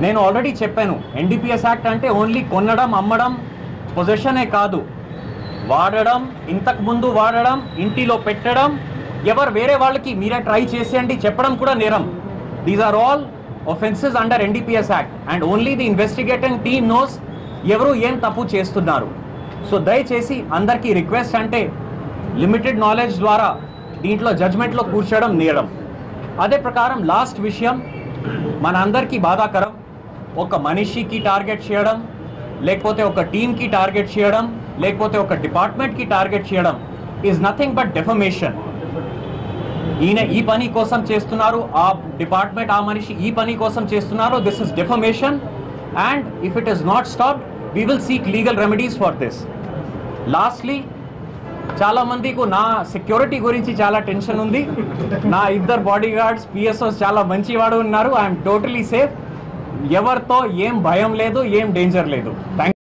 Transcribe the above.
నేను ఆల్రెడీ చెప్పాను, NDPS act అంటే ఓన్లీ కొనడం, అమ్మడం, పొజిషనే కాదు, వాడడం, ఇంతకు ముందు వాడడం, ఇంటిలో పెట్టడం, ఎవరు వేరే వాళ్ళకి మీరే ట్రై చేసేయండి చెప్పడం కూడా నేరం. These are all offenses under NDPS Act and only the investigating team knows ఎవరు ఏం తప్పు చేస్తున్నారు. సో దయచేసి అందరికీ రిక్వెస్ట్, అంటే లిమిటెడ్ నాలెడ్జ్ ద్వారా దీంట్లో జడ్జ్మెంట్లో కూర్చోవడం నేరం. అదే ప్రకారం లాస్ట్ విషయం మన అందరికీ బాధాకరం, ఒక మనిషికి టార్గెట్ చేయడం, లేకపోతే ఒక టీంకి టార్గెట్ చేయడం, లేకపోతే ఒక డిపార్ట్మెంట్కి టార్గెట్ చేయడం ఈజ్ నథింగ్ బట్ డెఫమేషన్. ఈయన ఈ పని కోసం చేస్తున్నారు, ఆ డిపార్ట్మెంట్, ఆ మనిషి ఈ పని కోసం చేస్తున్నారు. This is defamation and if it is not stopped we will seek legal remedies for this. Lastly, చాలా మందికి నా సెక్యూరిటీ గురించి చాలా టెన్షన్ ఉంది. నా 2 బాడీ గార్డ్స్, పిఎస్ఓస్ చాలా మంచివాడు ఉన్నారు. I'm totally safe. ఎవరితో ఏం భయం లేదు, ఏం డేంజర్ లేదు. థ్యాంక్